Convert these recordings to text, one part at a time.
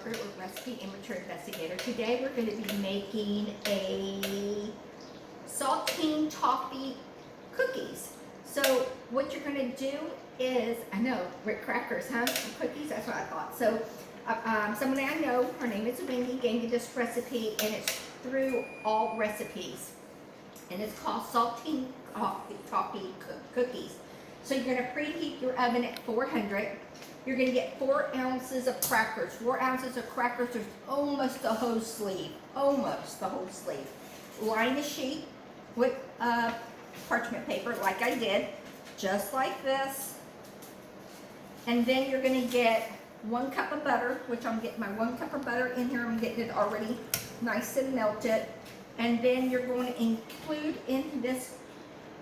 With Recipe Amateur Investigator. Today we're going to be making a Saltine Toffee Cookies. So what you're going to do is, I know, crackers, huh? Cookies, that's what I thought. So somebody I know, her name is Wendy, gave me this recipe, and it's through Allrecipes. And it's called Saltine Toffee Cookies. So you're going to preheat your oven at 400. You're going to get 4 ounces of crackers. 4 ounces of crackers is almost the whole sleeve. Almost the whole sleeve. Line the sheet with parchment paper like I did. Just like this. And then you're going to get 1 cup of butter, which I'm getting my 1 cup of butter in here. I'm getting it already nice and melted. And then you're going to include in this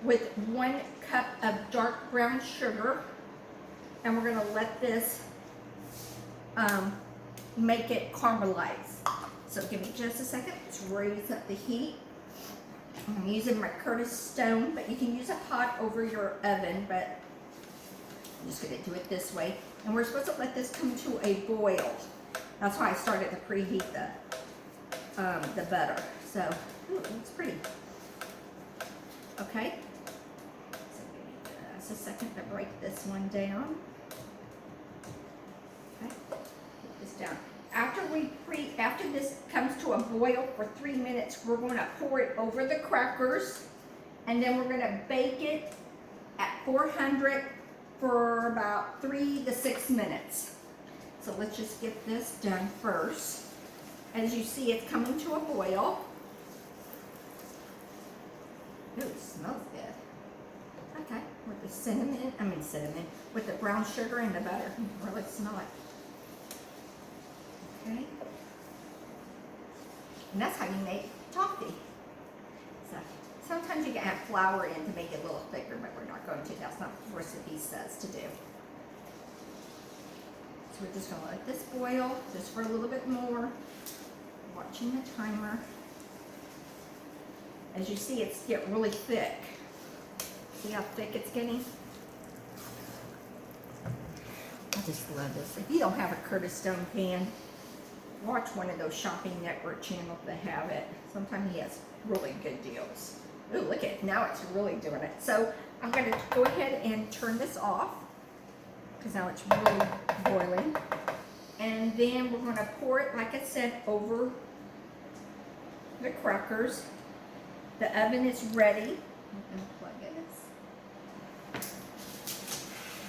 with 1 cup of dark brown sugar. And we're going to let this make it caramelize. So give me just a second. Let's raise up the heat. I'm using my Curtis stone, but you can use a pot over your oven, but I'm just going to do it this way. And we're supposed to let this come to a boil. That's why I started to preheat the butter. So, ooh, it's pretty. Okay. So give me just a second to break this one down. Okay, put this down. After this comes to a boil for 3 minutes, we're going to pour it over the crackers, and then we're going to bake it at 400 for about 3 to 6 minutes. So let's just get this done first. As you see, it's coming to a boil. Ooh, it smells good. Okay, with the with the brown sugar and the butter. Really smell it. Okay. And that's how you make toffee. So sometimes you can add flour in to make it a little thicker, but we're not going to. That's not what the recipe says to do. So we're just going to let this boil just for a little bit more. Watching the timer. As you see, it's getting really thick. See how thick it's getting? I just love this. If you don't have a Curtis Stone pan, watch one of those shopping network channels that have it. Sometimes he has really good deals. Ooh, look at it. Now it's really doing it. So I'm going to go ahead and turn this off because now it's really boiling. And then we're going to pour it, like I said, over the crackers. The oven is ready. I'm going to plug it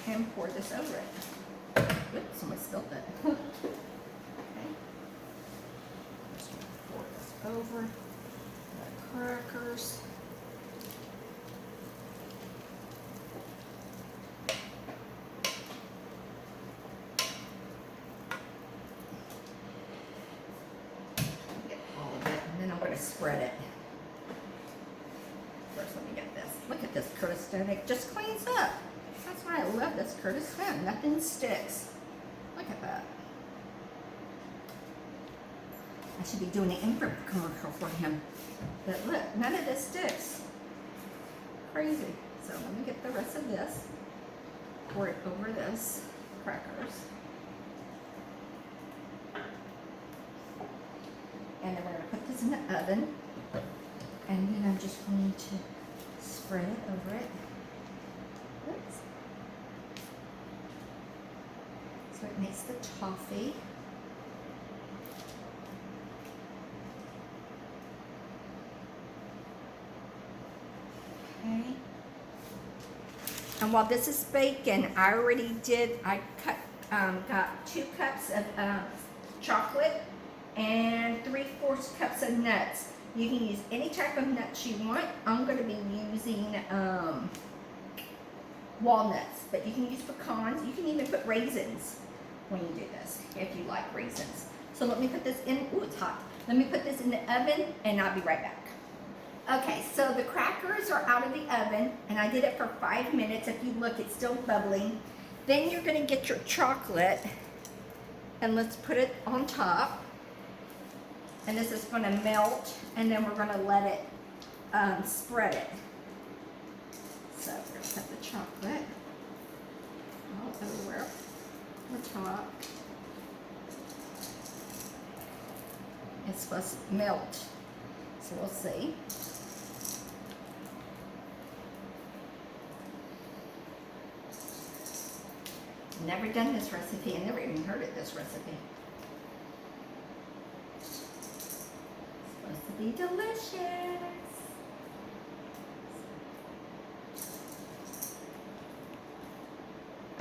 and pour this over it. Oops, someone spilled it. Okay. Just going to pour this over the crackers. Get all of it, and then I'm going to spread it. First, let me get this. Look at this Curtis Stone. It just cleans up. That's why I love this Curtis Stone. Nothing sticks. Look at that. I should be doing an info commercial for him. But look, none of this sticks. Crazy. So let me get the rest of this. Pour it over this crackers. And then we're going to put this in the oven. And then I'm just going to spread it over it. Oops. So it makes the toffee. Okay. And while this is baking, I got 2 cups of chocolate and 3/4 cups of nuts. You can use any type of nuts you want. I'm going to be using walnuts, but you can use pecans. You can even put raisins when you do this, if you like raisins. So let me put this in. Ooh, it's hot. Let me put this in the oven, and I'll be right back. Okay, so the crackers are out of the oven, and I did it for 5 minutes. If you look, it's still bubbling. Then you're going to get your chocolate, and let's put it on top. And this is going to melt, and then we're going to let it spread it. So we're going to put the chocolate all over the top. it's supposed to melt. So we'll see. Never done this recipe. I never even heard of this recipe. It's supposed to be delicious.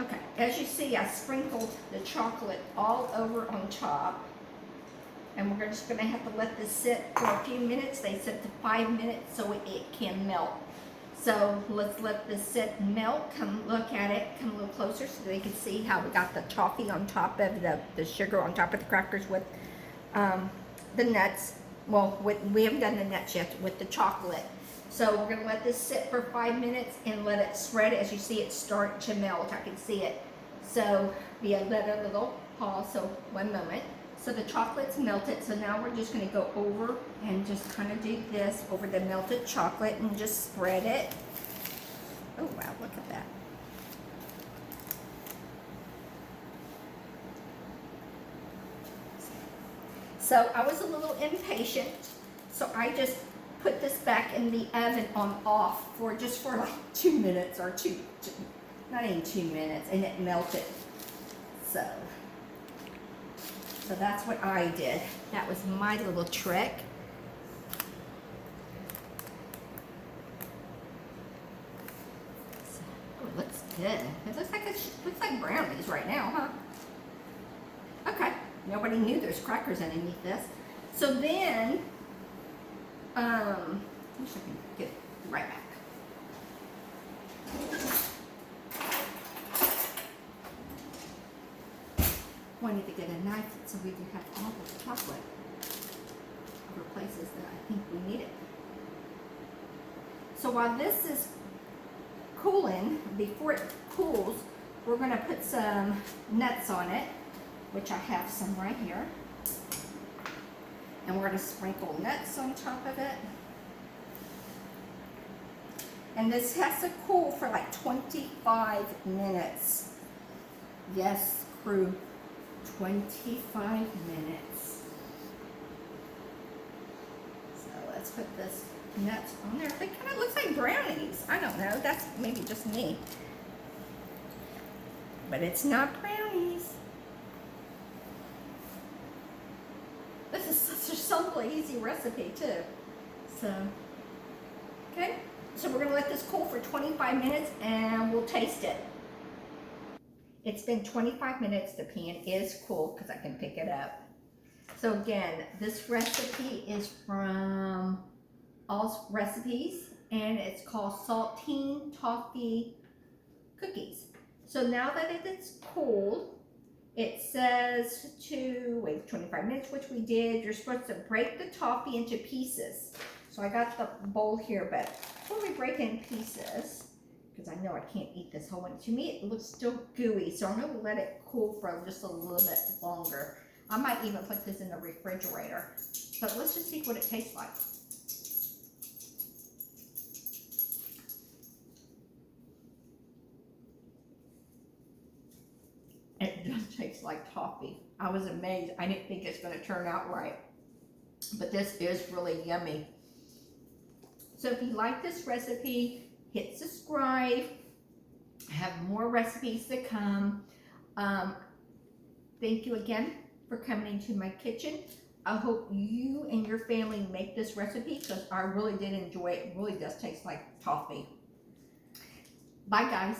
Okay, as you see, I sprinkled the chocolate all over on top. And we're just gonna have to let this sit for a few minutes. They sit to 5 minutes so it can melt. So let's let this sit and melt. Come look at it, come a little closer so they can see how we got the toffee on top of the sugar on top of the crackers with the nuts. Well, we haven't done the nuts yet, with the chocolate. So we're gonna let this sit for 5 minutes and let it spread. As you see, it start to melt. I can see it. So we let a little pause, so 1 moment. So the chocolate's melted, so now we're just gonna go over and just kind of do this over the melted chocolate and just spread it. Oh wow, look at that. So I was a little impatient, so I just put this back in the oven on off for like 2 minutes or not even 2 minutes, and it melted. So that's what I did. That was my little trick. Oh, it looks good. It looks like brownies right now, huh? Okay. Nobody knew there's crackers underneath this. So then, I wish I could get it right back. Wanted to get a knife so we can have all the chocolate over places that I think we need it. So while this is cooling, before it cools, we're going to put some nuts on it, which I have some right here. And we're going to sprinkle nuts on top of it. And this has to cool for like 25 minutes. Yes, crew. 25 minutes. So let's put this nuts on there. It kind of looks like brownies. I don't know. That's maybe just me. But it's not brownies. This is such a simple, easy recipe too. So, okay. So we're going to let this cool for 25 minutes and we'll taste it. It's been 25 minutes. The pan is cool because I can pick it up. So again, this recipe is from Allrecipes and it's called Saltine Toffee Cookies. So now that it is cooled, it says to wait 25 minutes, which we did. You're supposed to break the toffee into pieces. So I got the bowl here, but before we break in pieces, because I know I can't eat this whole one. To me, it looks still gooey, so I'm going to let it cool for just a little bit longer. I might even put this in the refrigerator. But let's just see what it tastes like. It does taste like toffee. I was amazed. I didn't think it's going to turn out right. But this is really yummy. So if you like this recipe, hit subscribe. I have more recipes to come. Thank you again for coming into my kitchen. I hope you and your family make this recipe because I really did enjoy it. It really does taste like toffee. Bye guys.